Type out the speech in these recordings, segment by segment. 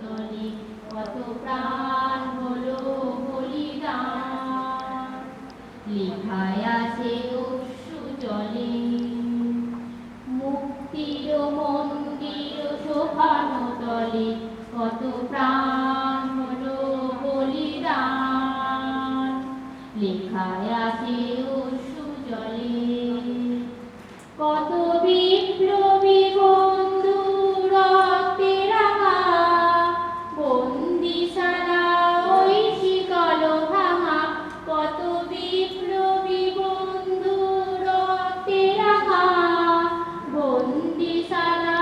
তলে কত প্রাণ হলো বলিদান, লেখায় আছে অশ্রু জলে মুক্তির মন্দির শোভানো তলে কত প্রাণ হলো বলিদান, লেখায় আছে অশ্রু জলে কত বিপ্লবী বন্ধু রক্তে রাঙা বন্দিশালা ওই শিকল ভাঙা, কত বিপ্লবী বন্ধু রক্তে রাঙা বন্দিশালা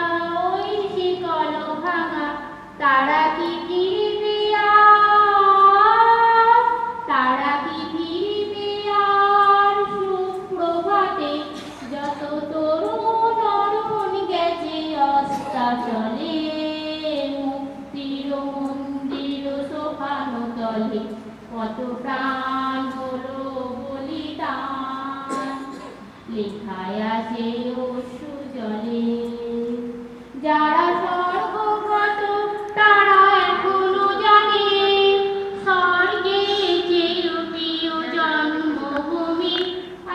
ওই শিকল ভাঙা, তারা কি ফিরবে আর, তারা কি ফিরবে আর সুপ্রভাতে, যত তরুণ অরুণ গেছে অস্তাচলে মুক্তির মন্দির শোভানো তলে কত প্রাণ হলো বলিদান, লেখায় আছে অশ্রু জলে যারা স্বর্গগত তারা এখনো জানে স্বর্গে চেয়ে প্রিয় জন্মভূমি,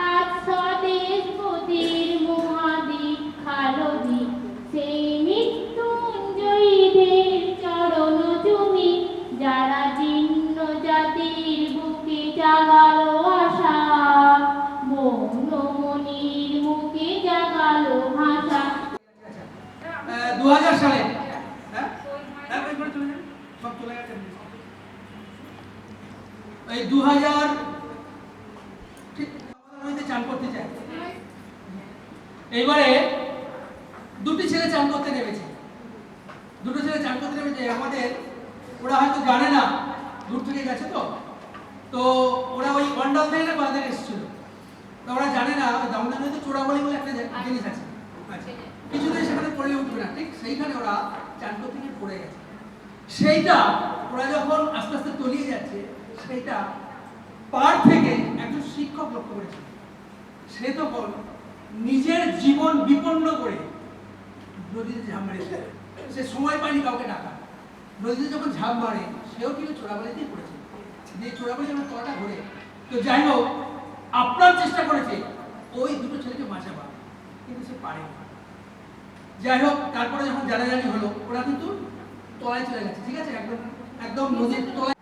আজ স্বদেশ বোধের মহাদীক্ষালধি সেই মৃত্যুঞ্জয়ীদের চরণ চুমি, যারা জীর্ণ জাতির বুকে জাগালো আশা মৌনমণির মুখে জাগালো ভাষা। 2000 সালে এই 2000 ঠিক চান করতে চায়। এইবারে দুটি ছেলে চান করতে নেমেছে, দুটো ছেলে চান করতে নেমেছে। আমাদের ওরা হয়তো জানে না, দূর থেকে গেছে তো ওরা ওই অন্ডাল থেকে না বাজারে এসেছিল, তো ওরা জানে না দামোদর নদীতে চোরাবলি বলে একটা জিনিস আছে, কিছুতেই সেখানে পড়ে উঠবে না, ঠিক সেইখানে ওরা চান করতে গিয়ে পড়ে গেছে। সেইটা ওরা যখন আস্তে আস্তে তলিয়ে যাচ্ছে, সেইটা পার থেকে একজন শিক্ষক লক্ষ্য করেছে। সে তখন নিজের জীবন বিপন্ন করে নদীতে ঝাঁপ মারেছে। সে সময় পায়নি কাউকে ডাকা, নদীতে যখন ঝাঁপ মারে সেও কিন্তু চোরাবালিতেই পড়েছে, যে চোরাবালি আমার তলাটা ঘুরে। তো যাই হোক, আপনার চেষ্টা করেছে ওই দুটো ছেলেকে বাঁচাবার, কিন্তু সে পারেনি। যাই হোক, তারপরে যখন জানাজানি হলো ওরা কিন্তু তলায় চলে গেছে, ঠিক আছে, একদম একদম নদীর তলায়।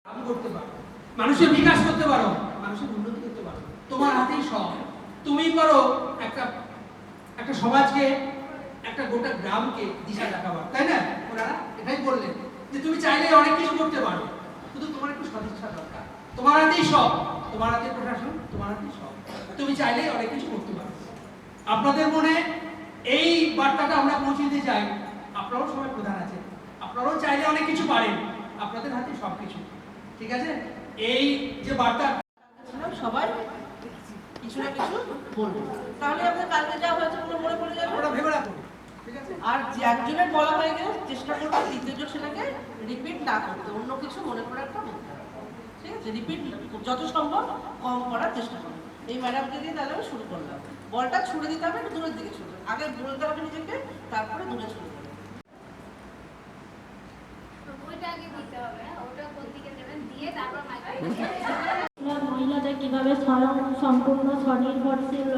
কাম করতে পারো, মানুষের বিকাশ করতে পারো, মানুষের উন্নতি করতে পারো, তোমার হাতেই সব। তুমি পারো একটা একটা সমাজকে, একটা গোটা গ্রামকে দিশা দেখাবার, তাই না? ওরা এটাই বললেন যে তুমি চাইলে অনেক কিছু করতে পারো, শুধু তোমার একটু সদিচ্ছা দরকার। তোমার হাতেই সব, তোমার হাতে প্রশাসন, তোমার হাতেই সব, তুমি চাইলে অনেক কিছু করতে পারো। আপনাদের মনে এই বার্তাটা আমরা পৌঁছে দিতে চাই। আপনারাও সবাই প্রধান আছেন, আপনারাও চাইলে অনেক কিছু পারেন, আপনাদের হাতে সবকিছু, ঠিক আছে? এই যে বার্তা সবাই কিছু না কিছু বলবো, তাহলে আপনার কালকে যা হয়েছে ওগুলো মনে পড়ে যাবে। আমরা ভেবে রাখবো, ঠিক আছে? আর যে একজনের বলা হয়ে গেলে চেষ্টা করবো দ্বিতীয়জন সেটাকে রিপিট না করতে, অন্য কিছু মনে করে একটা বলতে হবে, ঠিক আছে? রিপিট যত সম্ভব কম করার চেষ্টা করবো। এই ম্যাডামকে দিয়ে তাহলে আমি শুরু করলাম। বলটা ছুড়ে দিতে হবে, একটু দূরের দিকে ছুড়বে, আগে বলতে হবে নিজেকে, তারপরে দূরে ছুড়ে দেবে। মহিলাদের কিভাবে সম্পূর্ণ স্বনির্ভরশীল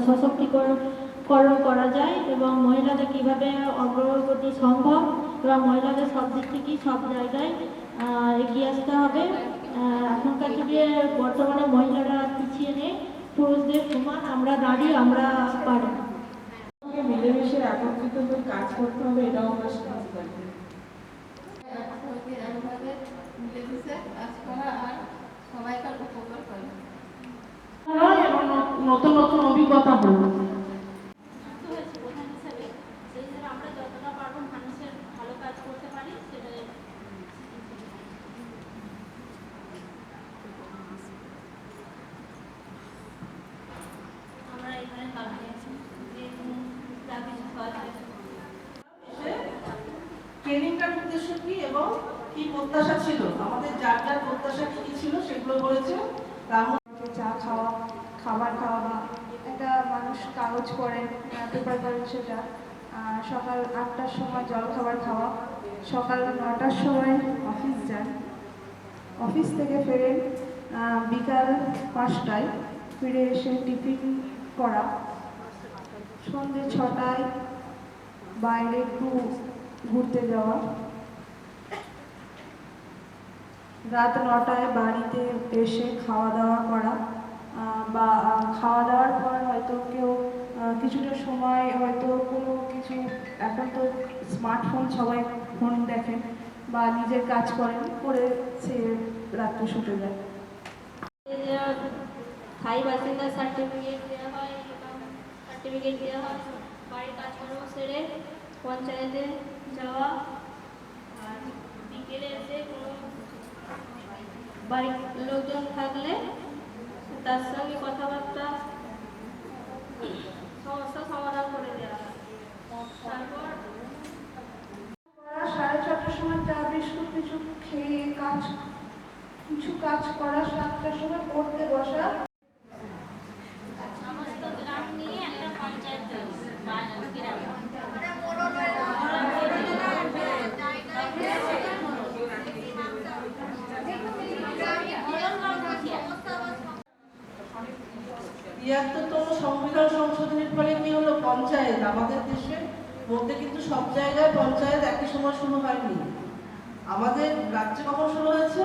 সশক্তিকরণ করা যায় এবং মহিলাদের কিভাবে অগ্রগতি সম্ভব এবং মহিলাদের সব দিক থেকেই সব জায়গায় এগিয়ে আসতে হবে। এখনকার যুগে বর্তমানে মহিলারা পিছিয়ে নেই, পুরুষদের সমান আমরা নারী, আমরা পারি। মিলেমিশে একত্রিত হয়ে কাজ করতে হবে, এটাও আমরা শিখতে পারি। নতুন নতুন অভিজ্ঞতা হলো। আমরা যতটা পারবো মানুষের ভালো কাজ করতে পারি সেটাই। আমরা এখানে ট্রেনিংটার উদ্দেশ্য কি এবং কি প্রত্যাশা ছিল, আমাদের যার যার প্রত্যাশা কি ছিল সেগুলো বলেছে। চা খাওয়া, খাবার খাওয়া বা একটা মানুষ কাগজ পড়ে, পেপার করে সেটা সকাল 8টার সময় জলখাবার খাওয়া, সকাল 9টার সময় অফিস যান, অফিস থেকে ফেরেন বিকাল 5টায়, ফিরে এসে টিফিন করা, সন্ধ্যে 6টায় বাইরে একটু ঘুরতে যাওয়া, রাত 9টায় বাড়িতে এসে খাওয়া দাওয়া করা, বা খাওয়া দাওয়ার পর হয়তো কেউ কিছুটা সময় হয়তো কোনো কিছু, এখন তো স্মার্টফোন সবাই ফোন দেখেন বা নিজের কাজ করেন, করে সে রাত্রে শুতে যায়। স্থায়ী বাসিন্দার সার্টিফিকেট দেওয়া হয়, সার্টিফিকেট দেওয়া হয়, বাড়ির কাজকর্ম সেরে পঞ্চায়েতে যাওয়া, আর বিকেলে এসে কোনো বাড়ির লোকজন থাকলে তার সঙ্গে কথাবার্তা সমস্যা সমাধান করে দেওয়া হয়। তারপর 6:30টার সময় চা বিস্কুট কিছু খেয়ে কিছু কাজ করা, 7টার সময় পড়তে বসা। সমস্ত গ্রাম নিয়ে একটা পঞ্চায়েত তৈরি, গ্রামে। তিয়াত্তরতম সংবিধান সংশোধনের ফলে কি হলো, পঞ্চায়েত আমাদের দেশের মধ্যে কিন্তু সব জায়গায় পঞ্চায়েত একই সময় শুরু হয়নি। আমাদের রাজ্যে কখন শুরু হয়েছে?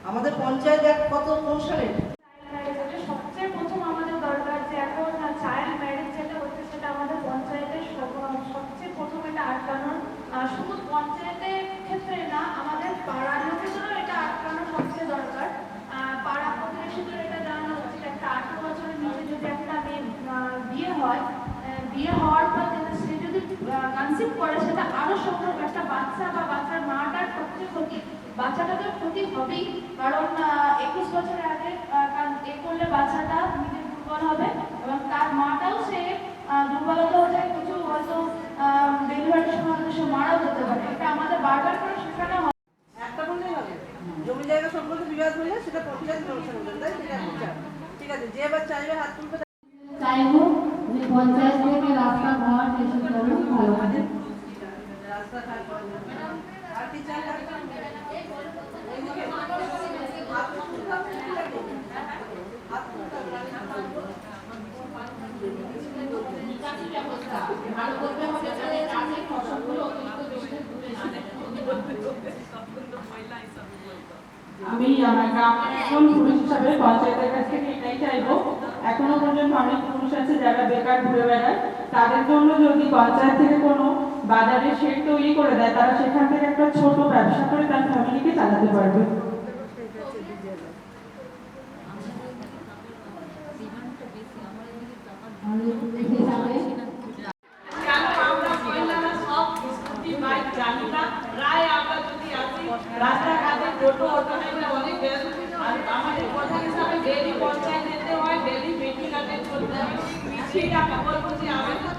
আমাদের পঞ্চায়েত কোন সালে? সবচেয়ে প্রথম আমাদের দরকার যে এখন চাইল্ড ম্যারেজ যেটা হচ্ছে সেটা আমাদের পঞ্চায়েতের সবচেয়ে প্রথম এটা আটকানোর, শুধু পঞ্চায়েতের ক্ষেত্রে না, আমাদের পাড়ার লোকেদেরও এটা আটকানো সবচেয়ে দরকার। পাড়া প্রতিবেশীদের এটা জানানো উচিত, একটা 18 বছরের নিচে যদি একটা মেয়ে বিয়ে হয়, বিয়ে হওয়ার পর সে যদি কনসিভ করে, সেটা আরো সম্ভব একটা বাচ্চা বা বাচ্চার মাটার সবচেয়ে ক্ষতি, বাচ্চাটাদের ক্ষতি হবেই, কারণ 21 বছরের আগে এ করলে বাচ্চাটা নিজে দুর্বল হবে এবং তার মাটাও সে দুর্বলতা হয়ে যায়, কিছু হয়তো ডেলিভারির সময় সে মারাও যেতে পারে। এটা আমাদের বারবার করে শেখানো হয়। একটা বললেই হবে, জমি জায়গা সম্পর্কে বিবাদ হলে সেটা পঞ্চায়েত ব্যবস্থা করবে, তাই সেটা বিচার। ঠিক আছে, যে এবার চাইবে হাত তুলবে। চাইবো যে পঞ্চায়েত থেকে রাস্তাঘাট এসব করুন ভালো হবে। রাস্তাঘাট আর কি চাই? নিকাশি ব্যবস্থা ভালো করতে হবে, যাতে গাছের ফসলগুলো অতিরিক্ত বেশি দূরে না যায়। আমি আমার গ্রামের একজন পুরুষ হিসাবে পঞ্চায়েতের কাছ থেকে এটাই চাইবো, এখনো পর্যন্ত অনেক পুরুষ আছে যারা বেকার ঘুরে বেড়ায়, তাদের জন্য যদি পঞ্চায়েত থেকে কোনো বাজারে শেড তৈরি করে দেয়, তারা সেখান থেকে একটা ছোট ব্যবসা করে তার ফ্যামিলিকে চালাতে পারবে। রাস্তাঘাটে টোটো অনেক বেশি, আর আমাদের প্রধান হিসাবে ডেলি পঞ্চায়েত যেতে হয়, ডেলি মিটিং অ্যাটেন্ড করতে হয়। সেই টাকা বলবো যে আমাদের